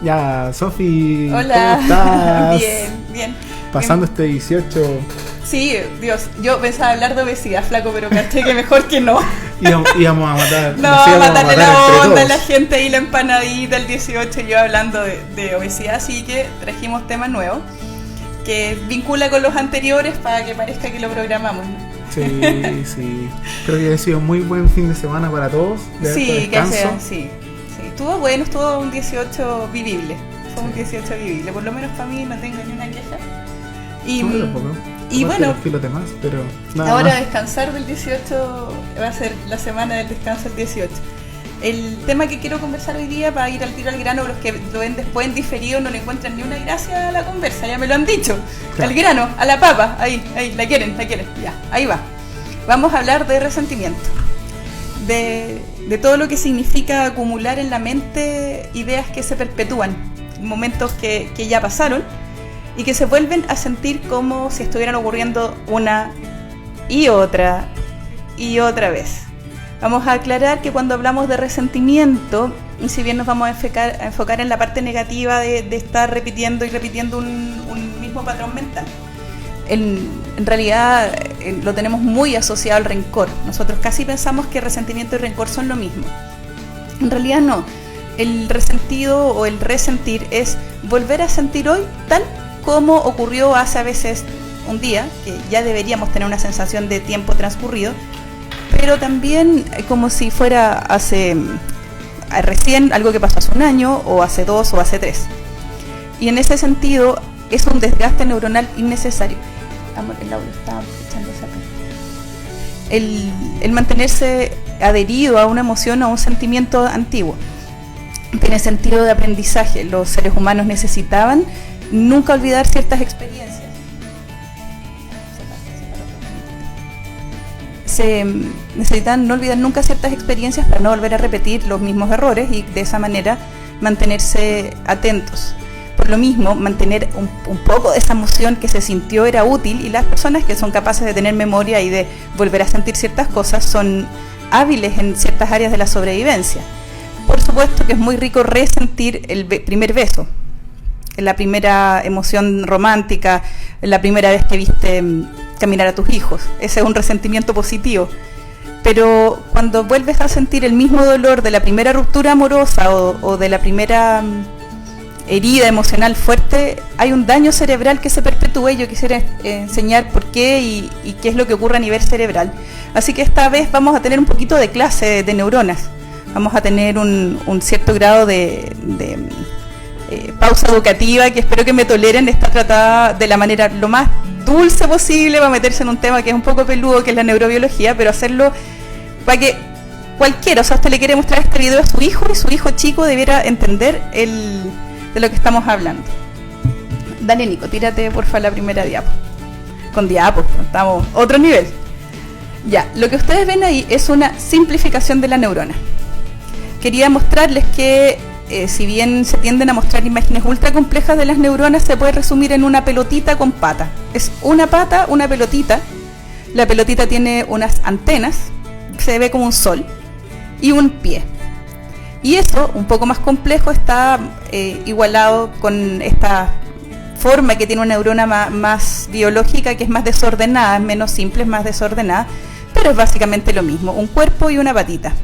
Ya, Sofi, hola. ¿cómo estás? Bien. Pasando este 18. Sí, Dios, yo pensaba hablar de obesidad, flaco, pero caché que mejor que no. Íbamos a matar. No, nos íbamos a matarle matar la entre onda a todos. la gente y la empanadita el 18, yo hablando de obesidad, así que trajimos temas nuevos que vincula con los anteriores para que parezca que lo programamos, ¿no? Sí. Creo que ha sido un muy buen fin de semana para todos. Sí, que sea, sí. Estuvo bueno, estuvo un 18 vivible. Fue un 18 vivible, por lo menos para mí no tengo ni una queja. Y bueno, más, pero ahora más. descansar del 18 va a ser la semana del descanso del 18. El tema que quiero conversar hoy día, para ir al tiro al grano, los que lo ven después en diferido no le encuentran ni una gracia a la conversa, ya me lo han dicho. Claro. Al grano, a la papa, ahí, la quieren, ya, ahí va. Vamos a hablar de resentimiento, de todo lo que significa acumular en la mente ideas que se perpetúan, momentos que ya pasaron y que se vuelven a sentir como si estuvieran ocurriendo una y otra vez. Vamos a aclarar que cuando hablamos de resentimiento, y si bien nos vamos a enfocar en la parte negativa de estar repitiendo un mismo patrón mental, en realidad lo tenemos muy asociado al rencor. Nosotros casi pensamos que resentimiento y rencor son lo mismo. En realidad no. El resentido o el resentir es volver a sentir hoy tal como ocurrió hace a veces un día, que ya deberíamos tener una sensación de tiempo transcurrido, pero también como si fuera hace recién algo que pasó hace un año, o hace 2 o hace 3. Y en ese sentido es un desgaste neuronal innecesario. Amor, el audio está echándose acá. El mantenerse adherido a una emoción o a un sentimiento antiguo tiene sentido de aprendizaje. Los seres humanos necesitaban nunca olvidar ciertas experiencias. Se necesitan no olvidar nunca ciertas experiencias para no volver a repetir los mismos errores y de esa manera mantenerse atentos. Por lo mismo, mantener un poco de esa emoción que se sintió era útil, y las personas que son capaces de tener memoria y de volver a sentir ciertas cosas son hábiles en ciertas áreas de la sobrevivencia. Por supuesto que es muy rico resentir el primer beso, la primera emoción romántica, la primera vez que viste caminar a tus hijos. Ese es un resentimiento positivo. Pero cuando vuelves a sentir el mismo dolor de la primera ruptura amorosa o de la primera herida emocional fuerte, hay un daño cerebral que se perpetúa, y yo quisiera enseñar por qué y qué es lo que ocurre a nivel cerebral. Así que esta vez vamos a tener un poquito de clase de neuronas. Vamos a tener un cierto grado de pausa educativa, que espero que me toleren. Está tratada de la manera lo más dulce posible, va a meterse en un tema que es un poco peludo, que es la neurobiología, pero hacerlo para que cualquiera, o sea, usted le quiere mostrar este video a su hijo, y su hijo chico debiera entender de lo que estamos hablando. Dale, Nico, tírate porfa la primera diapo. Con diapos, estamos otro nivel. Ya, lo que ustedes ven ahí es una simplificación de la neurona. Quería mostrarles que si bien se tienden a mostrar imágenes ultra complejas de las neuronas, se puede resumir en una pelotita con pata. Es una pata, una pelotita. La pelotita tiene unas antenas, se ve como un sol, y un pie. Y eso, un poco más complejo, está igualado con esta forma que tiene una neurona más biológica, que es más desordenada, es menos simple, es más desordenada, pero es básicamente lo mismo, un cuerpo y una patita.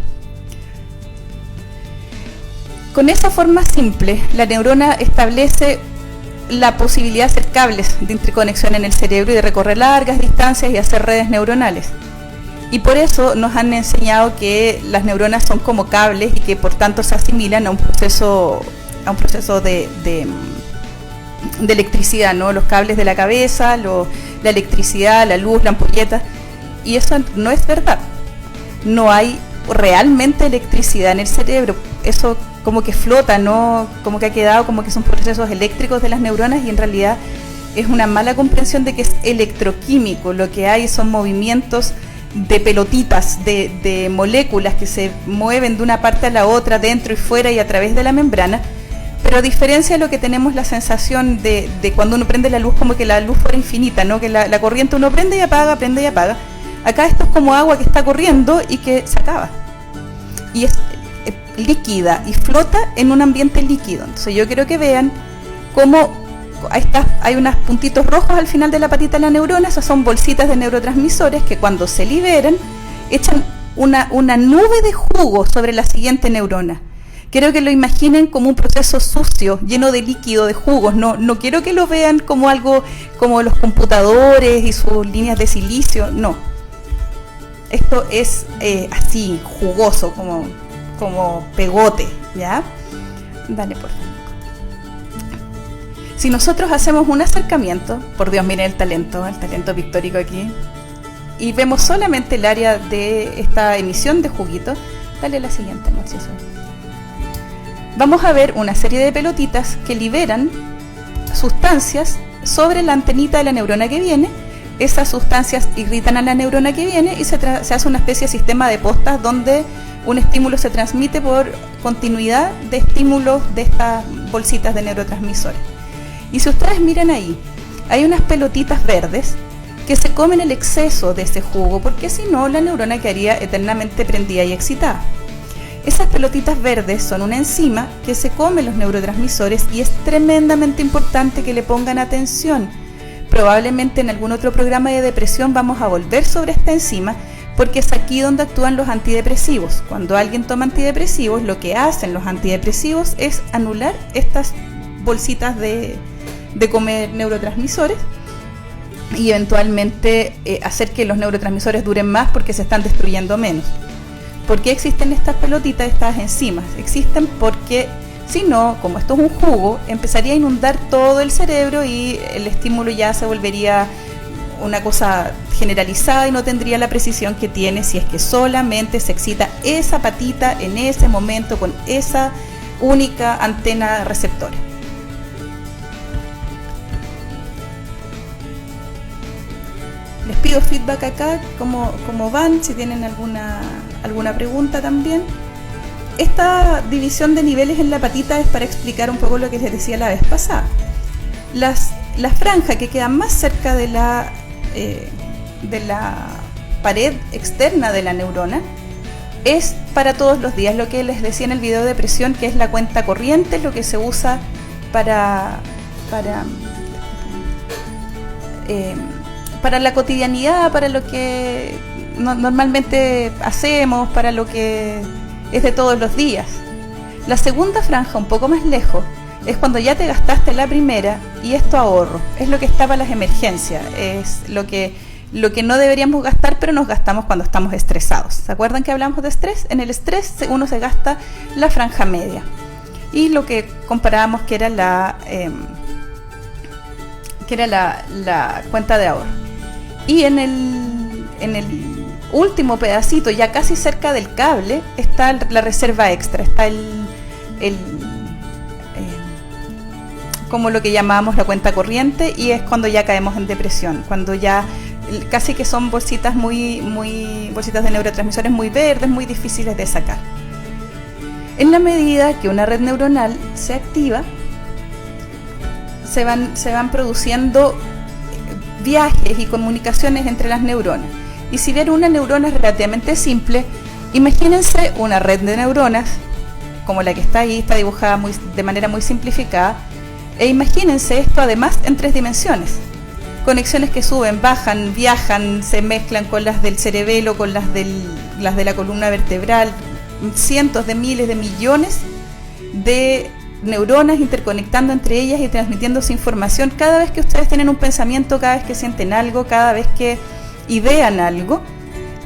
Con esa forma simple, la neurona establece la posibilidad de hacer cables de interconexión en el cerebro y de recorrer largas distancias y hacer redes neuronales. Y por eso nos han enseñado que las neuronas son como cables y que por tanto se asimilan a un proceso de electricidad, ¿no? Los cables de la cabeza, la electricidad, la luz, la ampolleta. Y eso no es verdad. No hay realmente electricidad en el cerebro. Eso como que flota, ¿no? Como que ha quedado como que son procesos eléctricos de las neuronas, y en realidad es una mala comprensión de que es electroquímico. Lo que hay son movimientos de pelotitas, de moléculas que se mueven de una parte a la otra, dentro y fuera y a través de la membrana. Pero a diferencia de lo que tenemos la sensación de cuando uno prende la luz, como que la luz fuera infinita, ¿no? Que la corriente uno prende y apaga, acá esto es como agua que está corriendo y que se acaba. Y líquida y flota en un ambiente líquido. Entonces yo quiero que vean cómo hay unos puntitos rojos al final de la patita de la neurona. Esas son bolsitas de neurotransmisores que cuando se liberan echan una nube de jugo sobre la siguiente neurona. Quiero que lo imaginen como un proceso sucio, lleno de líquido, de jugos. No quiero que lo vean como algo como los computadores y sus líneas de silicio. No. Esto es así, jugoso, como pegote, ¿ya? Dale, por favor. Si nosotros hacemos un acercamiento, por Dios, miren el talento pictórico aquí, y vemos solamente el área de esta emisión de juguito, dale la siguiente, Marcioso. Vamos a ver una serie de pelotitas que liberan sustancias sobre la antenita de la neurona que viene. Esas sustancias irritan a la neurona que viene y se hace una especie de sistema de postas donde un estímulo se transmite por continuidad de estímulos de estas bolsitas de neurotransmisores. Y si ustedes miran ahí, hay unas pelotitas verdes que se comen el exceso de ese jugo, porque si no la neurona quedaría eternamente prendida y excitada. Esas pelotitas verdes son una enzima que se come los neurotransmisores y es tremendamente importante que le pongan atención. Probablemente en algún otro programa de depresión vamos a volver sobre esta enzima, porque es aquí donde actúan los antidepresivos. Cuando alguien toma antidepresivos, lo que hacen los antidepresivos es anular estas bolsitas de comer neurotransmisores y eventualmente hacer que los neurotransmisores duren más porque se están destruyendo menos. ¿Por qué existen estas pelotitas, estas enzimas? Existen porque si no, como esto es un jugo, empezaría a inundar todo el cerebro y el estímulo ya se volvería una cosa generalizada y no tendría la precisión que tiene si es que solamente se excita esa patita en ese momento con esa única antena receptora. Les pido feedback acá, cómo van, si tienen alguna pregunta también. Esta división de niveles en la patita es para explicar un poco lo que les decía la vez pasada. La franja que queda más cerca de la pared externa de la neurona es para todos los días, lo que les decía en el video de depresión, que es la cuenta corriente, lo que se usa para la cotidianidad, para lo que normalmente hacemos, para lo que es de todos los días. La segunda franja, un poco más lejos, es cuando ya te gastaste la primera y es tu ahorro, es lo que está para las emergencias, es lo que no deberíamos gastar, pero nos gastamos cuando estamos estresados. ¿Se acuerdan que hablamos de estrés? En el estrés uno se gasta la franja media. Y lo que comparábamos que era la cuenta de ahorro. Y en el último pedacito, ya casi cerca del cable, está la reserva extra, está como lo que llamamos la cuenta corriente, y es cuando ya caemos en depresión, cuando ya casi que son bolsitas bolsitas de neurotransmisores muy verdes, muy difíciles de sacar. En la medida que una red neuronal se activa, se van produciendo viajes y comunicaciones entre las neuronas. Y si bien una neurona es relativamente simple, imagínense una red de neuronas como la que está ahí, está dibujada de manera muy simplificada, e imagínense esto además en 3 dimensiones. Conexiones que suben, bajan, viajan, se mezclan con las del cerebelo, con las de la columna vertebral, cientos de miles de millones de neuronas interconectando entre ellas y transmitiéndose información cada vez que ustedes tienen un pensamiento, cada vez que sienten algo, cada vez que idean algo,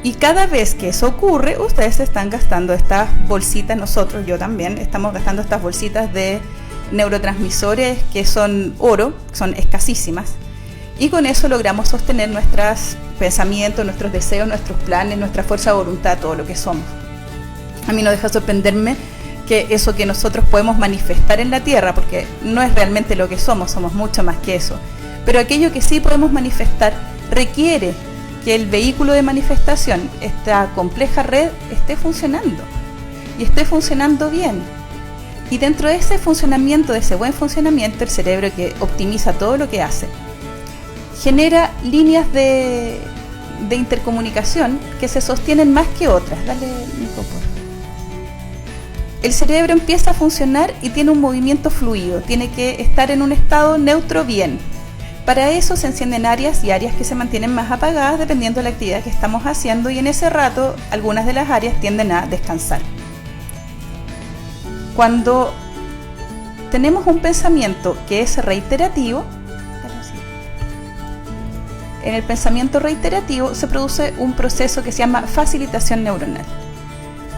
y cada vez que eso ocurre, ustedes están gastando estas bolsitas, nosotros, yo también, estamos gastando estas bolsitas de neurotransmisores que son oro, son escasísimas, y con eso logramos sostener nuestros pensamientos, nuestros deseos, nuestros planes, nuestra fuerza de voluntad, todo lo que somos. A mí no deja sorprenderme que eso que nosotros podemos manifestar en la Tierra, porque no es realmente lo que somos mucho más que eso, pero aquello que sí podemos manifestar requiere que el vehículo de manifestación, esta compleja red, esté funcionando y esté funcionando bien. Y dentro de ese funcionamiento, de ese buen funcionamiento, el cerebro, que optimiza todo lo que hace, genera líneas de intercomunicación que se sostienen más que otras. Dale, Nico, por favor. el cerebro empieza a funcionar y tiene un movimiento fluido, tiene que estar en un estado neutro bien. Para eso se encienden áreas y áreas que se mantienen más apagadas dependiendo de la actividad que estamos haciendo, y en ese rato algunas de las áreas tienden a descansar. Cuando tenemos un pensamiento que es reiterativo, en el pensamiento reiterativo se produce un proceso que se llama facilitación neuronal,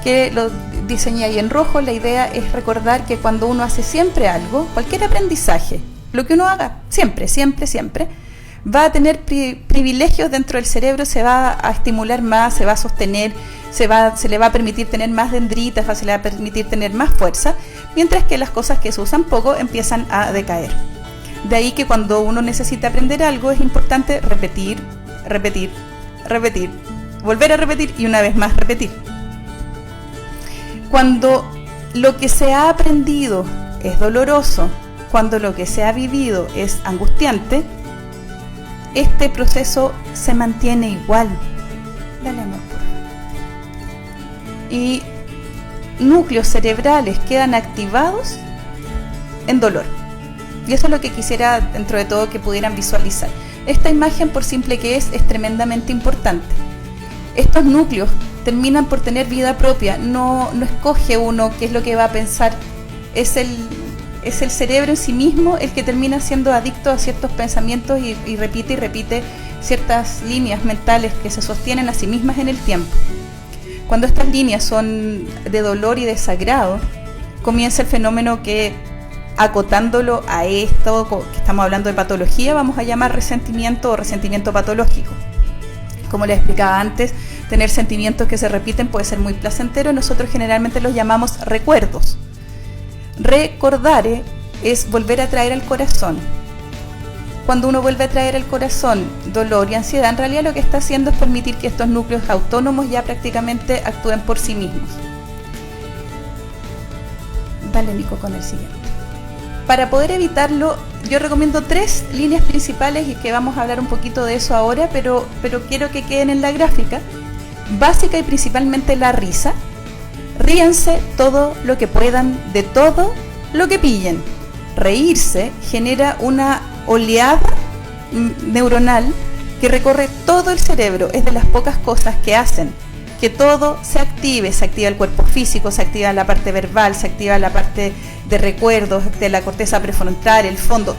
que lo diseñé ahí en rojo. La idea es recordar que cuando uno hace siempre algo, cualquier aprendizaje, lo que uno haga, siempre, va a tener privilegios dentro del cerebro, se va a estimular más, se va a sostener, se le va a permitir tener más dendritas, se le va a permitir tener más fuerza, mientras que las cosas que se usan poco empiezan a decaer. De ahí que cuando uno necesita aprender algo es importante repetir, volver a repetir y una vez más repetir. Cuando lo que se ha aprendido es doloroso, cuando lo que se ha vivido es angustiante, este proceso se mantiene igual. Dale, amor, por favor. Y núcleos cerebrales quedan activados en dolor. Y eso es lo que quisiera, dentro de todo, que pudieran visualizar. Esta imagen, por simple que es tremendamente importante. Estos núcleos terminan por tener vida propia, no escoge uno qué es lo que va a pensar, es el cerebro en sí mismo el que termina siendo adicto a ciertos pensamientos y repite ciertas líneas mentales que se sostienen a sí mismas en el tiempo. Cuando estas líneas son de dolor y desagrado, comienza el fenómeno que, acotándolo a esto que estamos hablando de patología, vamos a llamar resentimiento o resentimiento patológico. Como les explicaba antes, tener sentimientos que se repiten puede ser muy placentero. Nosotros generalmente los llamamos recuerdos. Recordare es volver a traer al corazón. Cuando uno vuelve a traer al corazón dolor y ansiedad, en realidad lo que está haciendo es permitir que estos núcleos autónomos ya prácticamente actúen por sí mismos. Dale, Nico, con el siguiente. Para poder evitarlo, yo recomiendo 3 líneas principales, y que vamos a hablar un poquito de eso ahora, pero quiero que queden en la gráfica. Básica y principalmente la risa. Ríanse todo lo que puedan de todo lo que pillen. Reírse genera una oleada neuronal que recorre todo el cerebro. Es de las pocas cosas que hacen que todo se active. Se activa el cuerpo físico, se activa la parte verbal, se activa la parte de recuerdos, de la corteza prefrontal, el fondo,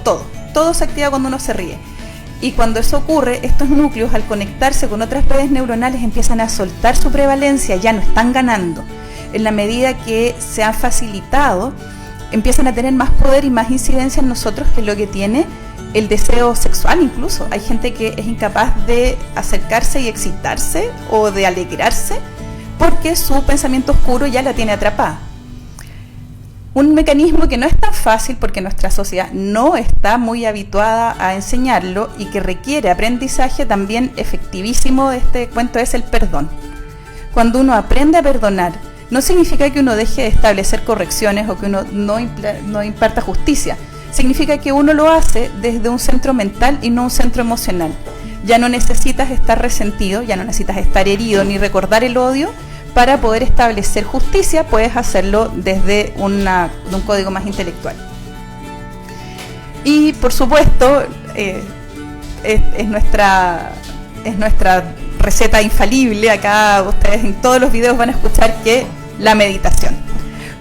todo se activa cuando uno se ríe. Y cuando eso ocurre, estos núcleos, al conectarse con otras redes neuronales, empiezan a soltar su prevalencia, ya no están ganando. En la medida que se han facilitado, empiezan a tener más poder y más incidencia en nosotros, que es lo que tiene el deseo sexual. Incluso hay gente que es incapaz de acercarse y excitarse o de alegrarse porque su pensamiento oscuro ya la tiene atrapada. Un mecanismo que no es tan fácil porque nuestra sociedad no está muy habituada a enseñarlo y que requiere aprendizaje también efectivísimo de este cuento es el perdón. Cuando uno aprende a perdonar, no significa que uno deje de establecer correcciones o que uno no imparta justicia. Significa que uno lo hace desde un centro mental y no un centro emocional. Ya no necesitas estar resentido, ya no necesitas estar herido ni recordar el odio para poder establecer justicia. Puedes hacerlo desde un código más intelectual. Y por supuesto, es nuestra receta infalible. Acá ustedes en todos los videos van a escuchar que la meditación.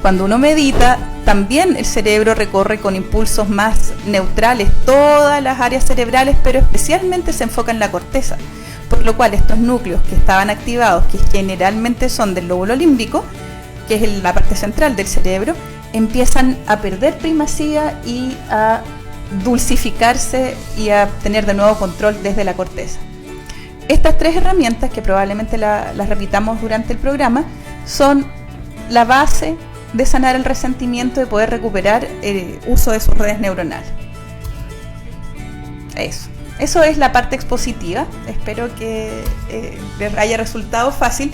Cuando uno medita, también el cerebro recorre con impulsos más neutrales todas las áreas cerebrales, pero especialmente se enfoca en la corteza, por lo cual estos núcleos que estaban activados, que generalmente son del lóbulo límbico, que es la parte central del cerebro, empiezan a perder primacía y a dulcificarse y a tener de nuevo control desde la corteza. Estas 3 herramientas, que probablemente las repitamos durante el programa, son la base de sanar el resentimiento, de poder recuperar el uso de sus redes neuronales. Eso es la parte expositiva. Espero que les haya resultado fácil.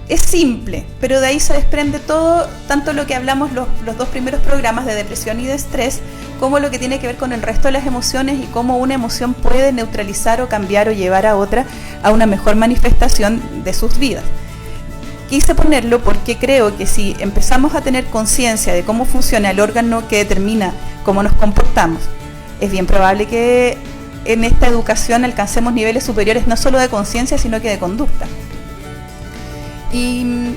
Es simple, pero de ahí se desprende todo, tanto lo que hablamos los 2 primeros programas de depresión y de estrés, como lo que tiene que ver con el resto de las emociones y cómo una emoción puede neutralizar o cambiar o llevar a otra a una mejor manifestación de sus vidas. quise ponerlo porque creo que si empezamos a tener conciencia de cómo funciona el órgano que determina cómo nos comportamos, es bien probable que en esta educación alcancemos niveles superiores no solo de conciencia, sino que de conducta. Y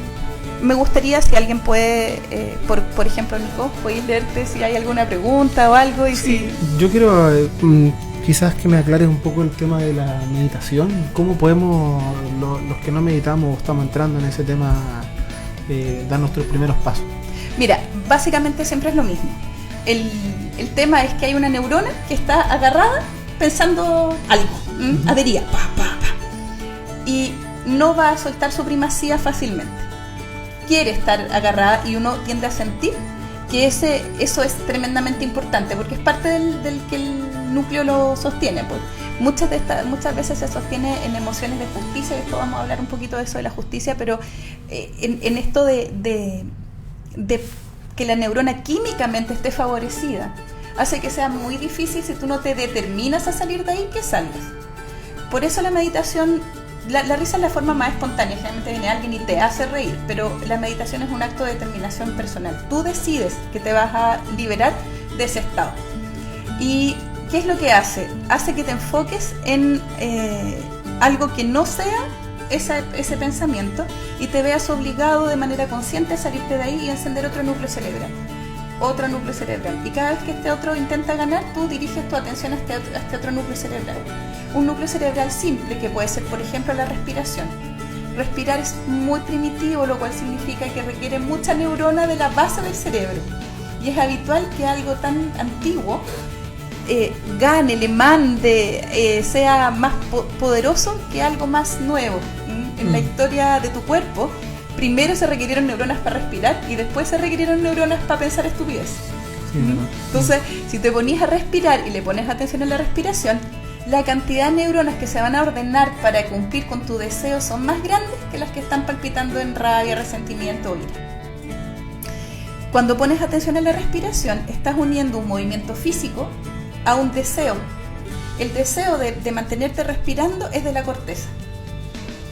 me gustaría, si alguien puede, por ejemplo, Nico, podéis leerte si hay alguna pregunta o algo. Y sí, si... yo quiero quizás que me aclares un poco el tema de la meditación. ¿Cómo podemos, los que no meditamos o estamos entrando en ese tema, dar nuestros primeros pasos? Mira, básicamente siempre es lo mismo. El tema es que hay una neurona que está agarrada pensando algo, avería, y no va a soltar su primacía fácilmente. Quiere estar agarrada y uno tiende a sentir que eso es tremendamente importante porque es parte del que el núcleo lo sostiene. Pues muchas veces se sostiene en emociones de justicia, y después vamos a hablar un poquito de eso de la justicia, pero en esto de que la neurona químicamente esté favorecida hace que sea muy difícil, si tú no te determinas a salir de ahí, que salgas. Por eso la meditación, la risa es la forma más espontánea. Generalmente viene alguien y te hace reír, pero la meditación es un acto de determinación personal. Tú decides que te vas a liberar de ese estado. ¿Y qué es lo que hace? Hace que te enfoques en algo que no sea ese pensamiento y te veas obligado de manera consciente a salirte de ahí y encender otro núcleo cerebral. Y cada vez que este otro intenta ganar, tú diriges tu atención a este otro núcleo cerebral. Un núcleo cerebral simple, que puede ser, por ejemplo, la respiración. Respirar es muy primitivo, lo cual significa que requiere mucha neurona de la base del cerebro. Y es habitual que algo tan antiguo gane, le mande, sea más poderoso que algo más nuevo. En la historia de tu cuerpo, primero se requirieron neuronas para respirar y después se requirieron neuronas para pensar estupidez. Sí, entonces, si te ponías a respirar y le pones atención a la respiración, la cantidad de neuronas que se van a ordenar para cumplir con tu deseo son más grandes que las que están palpitando en rabia, resentimiento o ira. Cuando pones atención a la respiración, estás uniendo un movimiento físico a un deseo. El deseo de mantenerte respirando es de la corteza.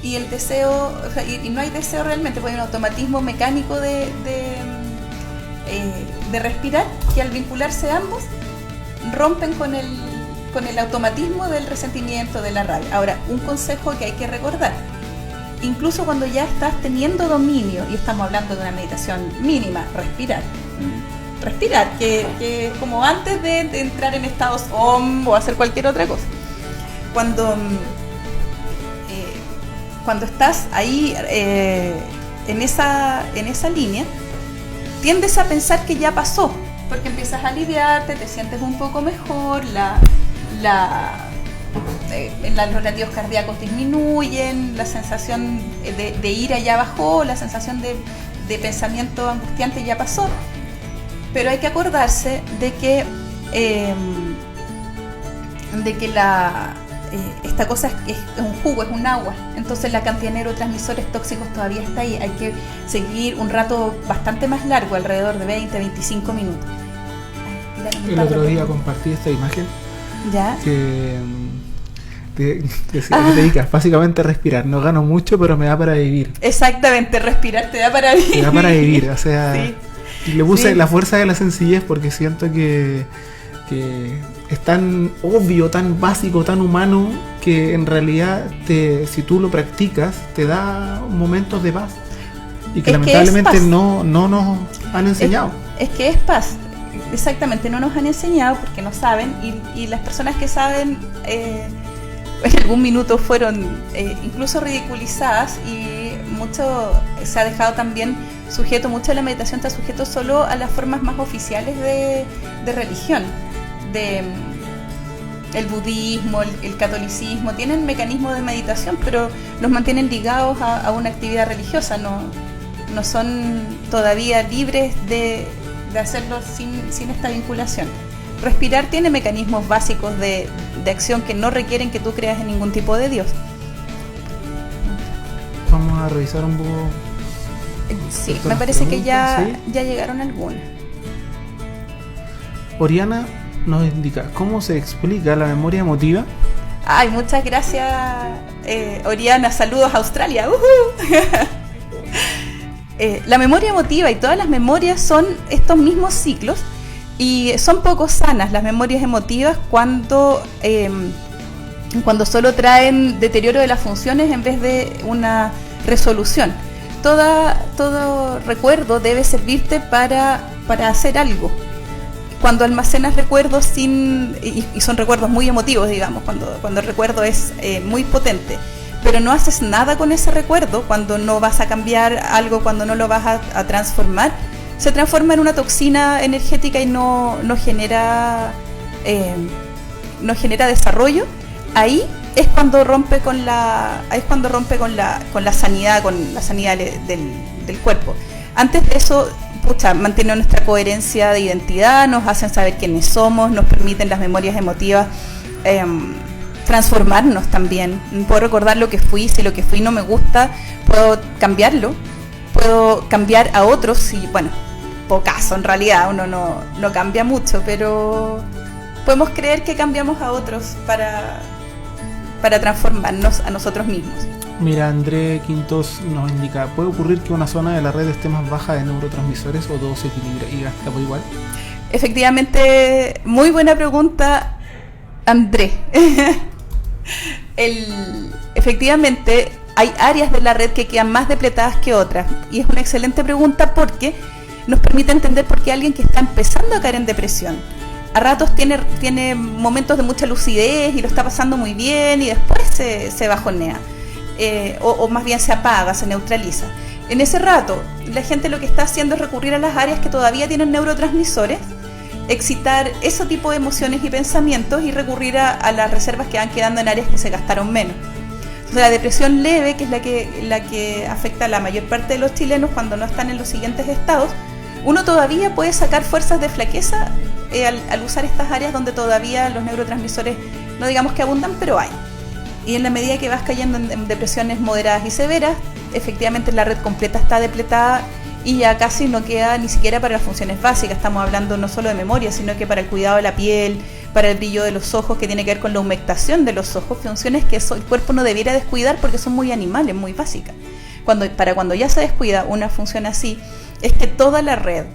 Y el deseo, o sea, y no hay deseo realmente, porque hay un automatismo mecánico de respirar, que al vincularse ambos rompen con el automatismo del resentimiento, de la rabia. Ahora, un consejo que hay que recordar: incluso cuando ya estás teniendo dominio, y estamos hablando de una meditación mínima, respirar, que como antes de entrar en estados OM o hacer cualquier otra cosa. Cuando estás ahí en esa línea, tiendes a pensar que ya pasó, porque empiezas a aliviarte, te sientes un poco mejor, los latidos cardíacos disminuyen, la sensación de ira ya bajó, la sensación de pensamiento angustiante ya pasó. Pero hay que acordarse de que esta cosa es un jugo, es un agua. Entonces la cantidad de neurotransmisores tóxicos todavía está ahí. Hay que seguir un rato bastante más largo, alrededor de 20-25 minutos. El otro día compartí esta imagen. ¿Ya? Que te dedicas básicamente a respirar. No gano mucho, pero me da para vivir. Exactamente, respirar te da para vivir. Te da para vivir, o sea... Sí. Y le puse la fuerza de la sencillez porque siento que es tan obvio, tan básico, tan humano, que en realidad si tú lo practicas te da momentos de paz y que lamentablemente no nos han enseñado. Es que es paz, exactamente, no nos han enseñado porque no saben, y las personas que saben en algún minuto fueron incluso ridiculizadas, y mucho se ha dejado también sujeto, mucho de la meditación está sujeto solo a las formas más oficiales de religión. El budismo, el catolicismo tienen mecanismos de meditación, pero los mantienen ligados a una actividad religiosa, no son todavía libres de hacerlo sin esta vinculación. Respirar tiene mecanismos básicos de acción que no requieren que tú creas en ningún tipo de Dios. Vamos a revisar un poco. Sí, me parece que ya llegaron algunas. Oriana nos indica cómo se explica la memoria emotiva. Ay, muchas gracias, Oriana. Saludos a Australia. La memoria emotiva y todas las memorias son estos mismos ciclos y son poco sanas las memorias emotivas cuando solo traen deterioro de las funciones en vez de una resolución. Todo recuerdo debe servirte para hacer algo. Cuando almacenas recuerdos y son recuerdos muy emotivos, digamos, cuando el recuerdo es muy potente, pero no haces nada con ese recuerdo, cuando no vas a cambiar algo, cuando no lo vas a transformar, se transforma en una toxina energética y no genera desarrollo. Ahí es cuando rompe con la sanidad, del cuerpo. Antes de eso, mantienen nuestra coherencia de identidad, nos hacen saber quiénes somos, nos permiten las memorias emotivas transformarnos también. Puedo recordar lo que fui, si lo que fui no me gusta, puedo cambiarlo, puedo cambiar a otros y bueno, pocaso en realidad, uno no cambia mucho, pero podemos creer que cambiamos a otros para transformarnos a nosotros mismos. Mira, André Quintos nos indica, ¿puede ocurrir que una zona de la red esté más baja de neurotransmisores o todo se equilibra y gasta por igual? Efectivamente, muy buena pregunta, André. Efectivamente, hay áreas de la red que quedan más depletadas que otras y es una excelente pregunta porque nos permite entender por qué alguien que está empezando a caer en depresión a ratos tiene momentos de mucha lucidez y lo está pasando muy bien y después se bajonea. O más bien se apaga, se neutraliza. En ese rato, la gente lo que está haciendo es recurrir a las áreas que todavía tienen neurotransmisores, excitar ese tipo de emociones y pensamientos y recurrir a las reservas que van quedando en áreas que se gastaron menos. Entonces, la depresión leve, que es la que afecta a la mayor parte de los chilenos cuando no están en los siguientes estados, uno todavía puede sacar fuerzas de flaqueza al usar estas áreas donde todavía los neurotransmisores, no digamos que abundan, pero hay. Y en la medida que vas cayendo en depresiones moderadas y severas, efectivamente la red completa está depletada y ya casi no queda ni siquiera para las funciones básicas. Estamos hablando no solo de memoria, sino que para el cuidado de la piel, para el brillo de los ojos, que tiene que ver con la humectación de los ojos, funciones que el cuerpo no debiera descuidar porque son muy animales, muy básicas. Cuando ya se descuida una función así, es que toda la red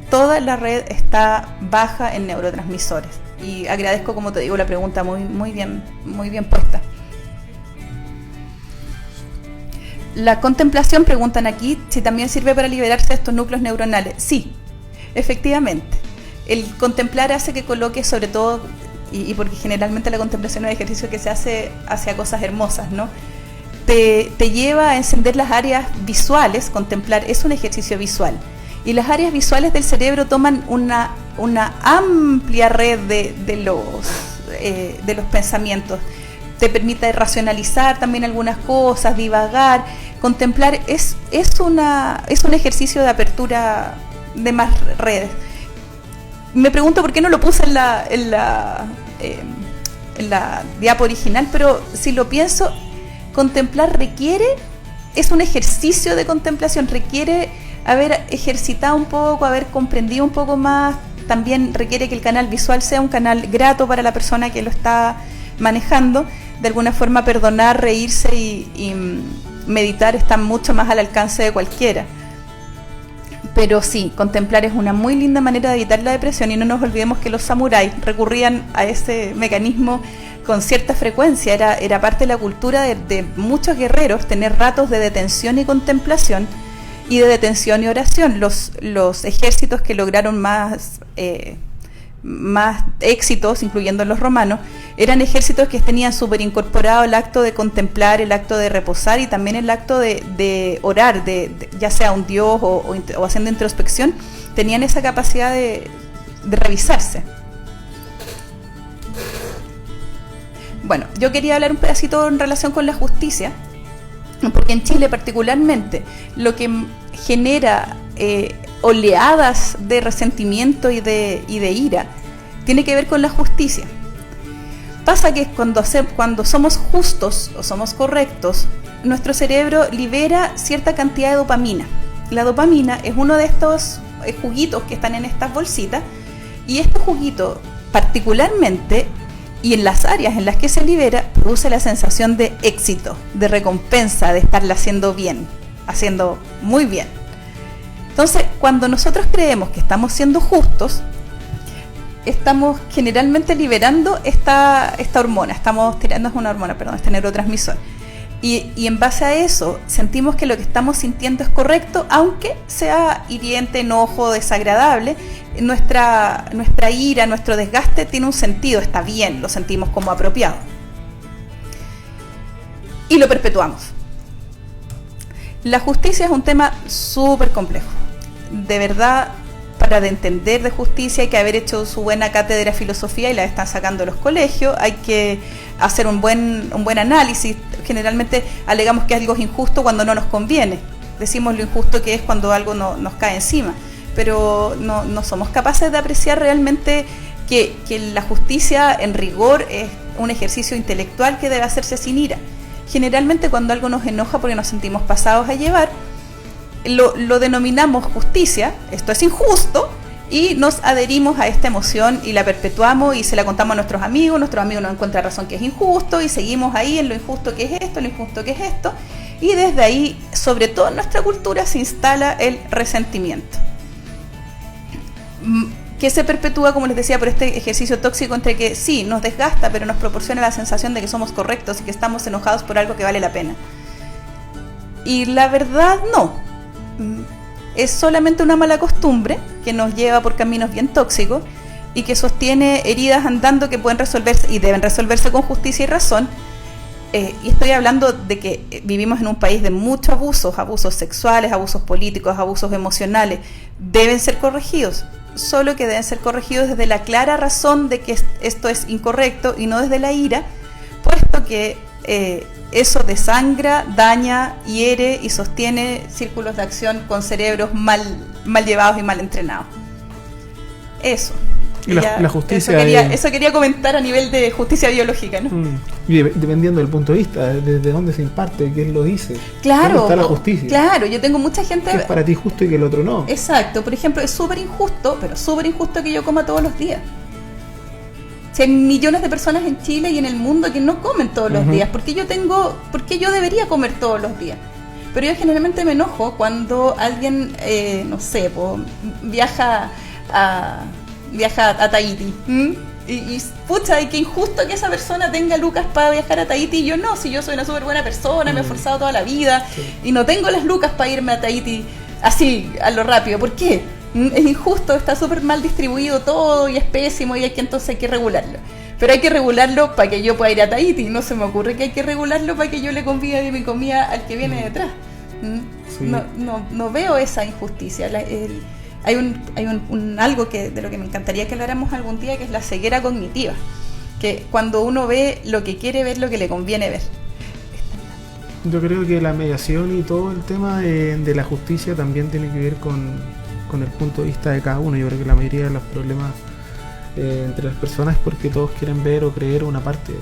está baja en neurotransmisores. Y agradezco, como te digo, la pregunta muy bien puesta. La contemplación, preguntan aquí, si también sirve para liberarse de estos núcleos neuronales. Sí, efectivamente. El contemplar hace que coloque, sobre todo, y porque generalmente la contemplación es un ejercicio que se hace hacia cosas hermosas, ¿no? Te lleva a encender las áreas visuales. Contemplar es un ejercicio visual. Y las áreas visuales del cerebro toman una amplia red de los pensamientos. Te permite racionalizar también algunas cosas, divagar. Contemplar es un ejercicio de apertura de más redes. Me pregunto por qué no lo puse en la diapo original, pero si lo pienso, contemplar es un ejercicio de contemplación, requiere haber ejercitado un poco, haber comprendido un poco más, también requiere que el canal visual sea un canal grato para la persona que lo está manejando. De alguna forma, perdonar, reírse y meditar están mucho más al alcance de cualquiera. Pero sí, contemplar es una muy linda manera de evitar la depresión, y no nos olvidemos que los samuráis recurrían a ese mecanismo con cierta frecuencia. Era parte de la cultura de muchos guerreros tener ratos de detención y contemplación, y de detención y oración. Los ejércitos que lograron más éxitos, incluyendo los romanos, eran ejércitos que tenían súper incorporado el acto de contemplar, el acto de reposar y también el acto de orar, ya sea un dios o haciendo introspección. Tenían esa capacidad de revisarse. Bueno, yo quería hablar un pedacito en relación con la justicia, porque en Chile particularmente lo que genera oleadas de resentimiento y de ira tiene que ver con la justicia. Pasa que cuando somos justos o somos correctos, nuestro cerebro libera cierta cantidad de dopamina. La dopamina es uno de estos juguitos que están en estas bolsitas, y este juguito particularmente, y en las áreas en las que se libera, produce la sensación de éxito, de recompensa, de estarla haciendo bien, haciendo muy bien. Entonces, cuando nosotros creemos que estamos siendo justos, estamos generalmente liberando esta hormona, estamos tirando una hormona, perdón, este neurotransmisor. Y en base a eso sentimos que lo que estamos sintiendo es correcto, aunque sea hiriente, enojo, desagradable. Nuestra ira, nuestro desgaste tiene un sentido, está bien, lo sentimos como apropiado. Y lo perpetuamos. La justicia es un tema súper complejo. De verdad, para de entender de justicia hay que haber hecho su buena cátedra de filosofía y la están sacando los colegios, hay que hacer un buen análisis. Generalmente alegamos que algo es injusto cuando no nos conviene, decimos lo injusto que es cuando algo nos cae encima, pero no somos capaces de apreciar realmente que la justicia en rigor es un ejercicio intelectual que debe hacerse sin ira. Generalmente cuando algo nos enoja porque nos sentimos pasados a llevar, lo denominamos justicia, esto es injusto, y nos adherimos a esta emoción y la perpetuamos y se la contamos a nuestros amigos nos encuentran razón que es injusto y seguimos ahí en lo injusto que es esto, lo injusto que es esto, y desde ahí, sobre todo en nuestra cultura, se instala el resentimiento, que se perpetúa, como les decía, por este ejercicio tóxico entre que sí, nos desgasta, pero nos proporciona la sensación de que somos correctos y que estamos enojados por algo que vale la pena. Y la verdad, no. Es solamente una mala costumbre que nos lleva por caminos bien tóxicos y que sostiene heridas andando que pueden resolverse y deben resolverse con justicia y razón. Y estoy hablando de que vivimos en un país de muchos abusos sexuales, abusos políticos, abusos emocionales. Deben ser corregidos, solo que deben ser corregidos desde la clara razón de que esto es incorrecto y no desde la ira, puesto que eso desangra, daña, hiere y sostiene círculos de acción con cerebros mal llevados y mal entrenados. Eso. Y la justicia... Eso quería comentar a nivel de justicia biológica, ¿no? Y dependiendo del punto de vista, desde dónde se imparte, quién lo dice. Claro. ¿Dónde está la justicia? Claro, yo tengo mucha gente... Que es para ti justo y que el otro no. Exacto. Por ejemplo, es súper injusto, pero súper injusto que yo coma todos los días. Si hay millones de personas en Chile y en el mundo que no comen todos los días, ¿por qué yo debería comer todos los días? Pero yo generalmente me enojo cuando alguien, no sé, viaja a Tahití. Y pucha, y qué injusto que esa persona tenga lucas para viajar a Tahití y yo no, si yo soy una súper buena persona, me he esforzado toda la vida y no tengo las lucas para irme a Tahití así, a lo rápido. ¿Por qué? Es injusto, está súper mal distribuido todo y es pésimo y entonces hay que regularlo. Pero hay que regularlo para que yo pueda ir a Tahití. No se me ocurre que hay que regularlo para que yo le convide mi comida al que viene detrás. Sí. No veo esa injusticia. Hay un algo de lo que me encantaría que habláramos algún día, que es la ceguera cognitiva. Que cuando uno ve lo que quiere ver, lo que le conviene ver. Yo creo que la mediación y todo el tema de la justicia también tiene que ver con el punto de vista de cada uno. Yo creo que la mayoría de los problemas entre las personas es porque todos quieren ver o creer una parte,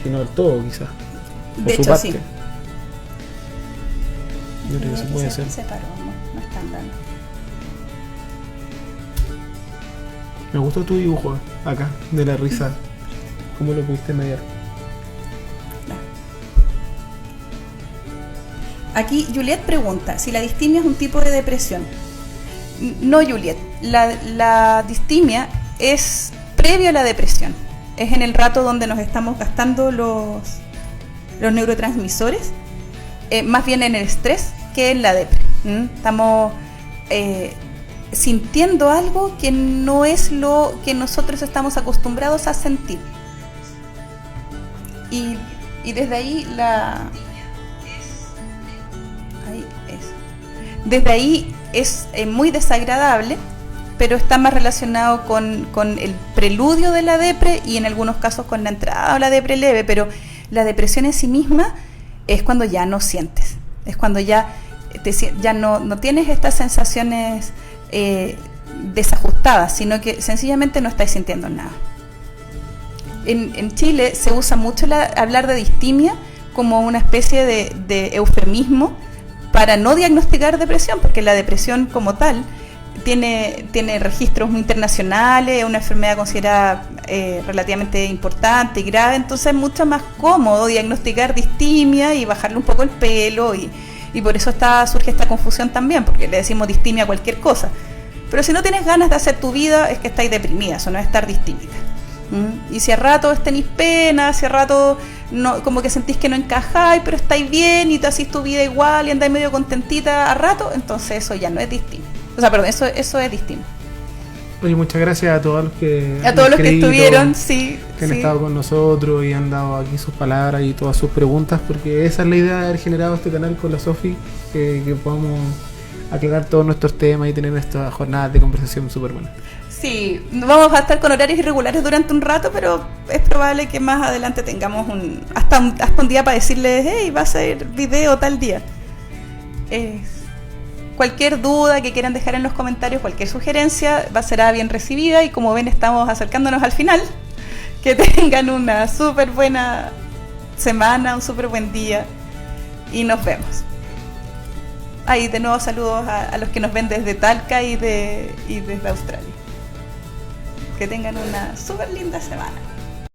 y no del todo, quizás. De hecho, sí. Yo creo que se puede hacer. Se paró, no están dando. Me gustó tu dibujo acá, de la risa. ¿Cómo lo pudiste mediar? Aquí Juliet pregunta si la distimia es un tipo de depresión. No, Juliet, la distimia es previo a la depresión. Es en el rato donde nos estamos gastando los neurotransmisores, más bien en el estrés que en la depresión. Estamos sintiendo algo que no es lo que nosotros estamos acostumbrados a sentir. Y desde ahí Desde ahí es muy desagradable, pero está más relacionado con el preludio de la depre y en algunos casos con la entrada a la depre leve, pero la depresión en sí misma es cuando ya no sientes, es cuando ya no tienes estas sensaciones desajustadas, sino que sencillamente no estáis sintiendo nada. En Chile se usa mucho hablar de distimia como una especie de eufemismo para no diagnosticar depresión, porque la depresión como tal tiene registros muy internacionales, es una enfermedad considerada relativamente importante y grave, entonces es mucho más cómodo diagnosticar distimia y bajarle un poco el pelo y Y por eso surge esta confusión también, porque le decimos distimia a cualquier cosa. Pero si no tienes ganas de hacer tu vida, es que estáis deprimida, eso no es estar distímica. Y si a rato tenéis pena, si a rato no, como que sentís que no encajáis, pero estáis bien y te hacís tu vida igual y andáis medio contentita a rato, entonces eso ya no es distinto. O sea, perdón, eso es distinto. Oye, muchas gracias a todos los que estuvieron, sí, que han estado con nosotros y han dado aquí sus palabras y todas sus preguntas, porque esa es la idea de haber generado este canal con la Sofi, que podamos aclarar todos nuestros temas y tener estas jornadas de conversación súper buenas. Sí, vamos a estar con horarios irregulares durante un rato, pero es probable que más adelante tengamos hasta un día para decirles, hey, va a ser video tal día. Cualquier duda que quieran dejar en los comentarios, cualquier sugerencia, será bien recibida, y como ven estamos acercándonos al final. Que tengan una súper buena semana, un súper buen día y nos vemos. Ahí de nuevo saludos a los que nos ven desde Talca y desde Australia. Que tengan una súper linda semana.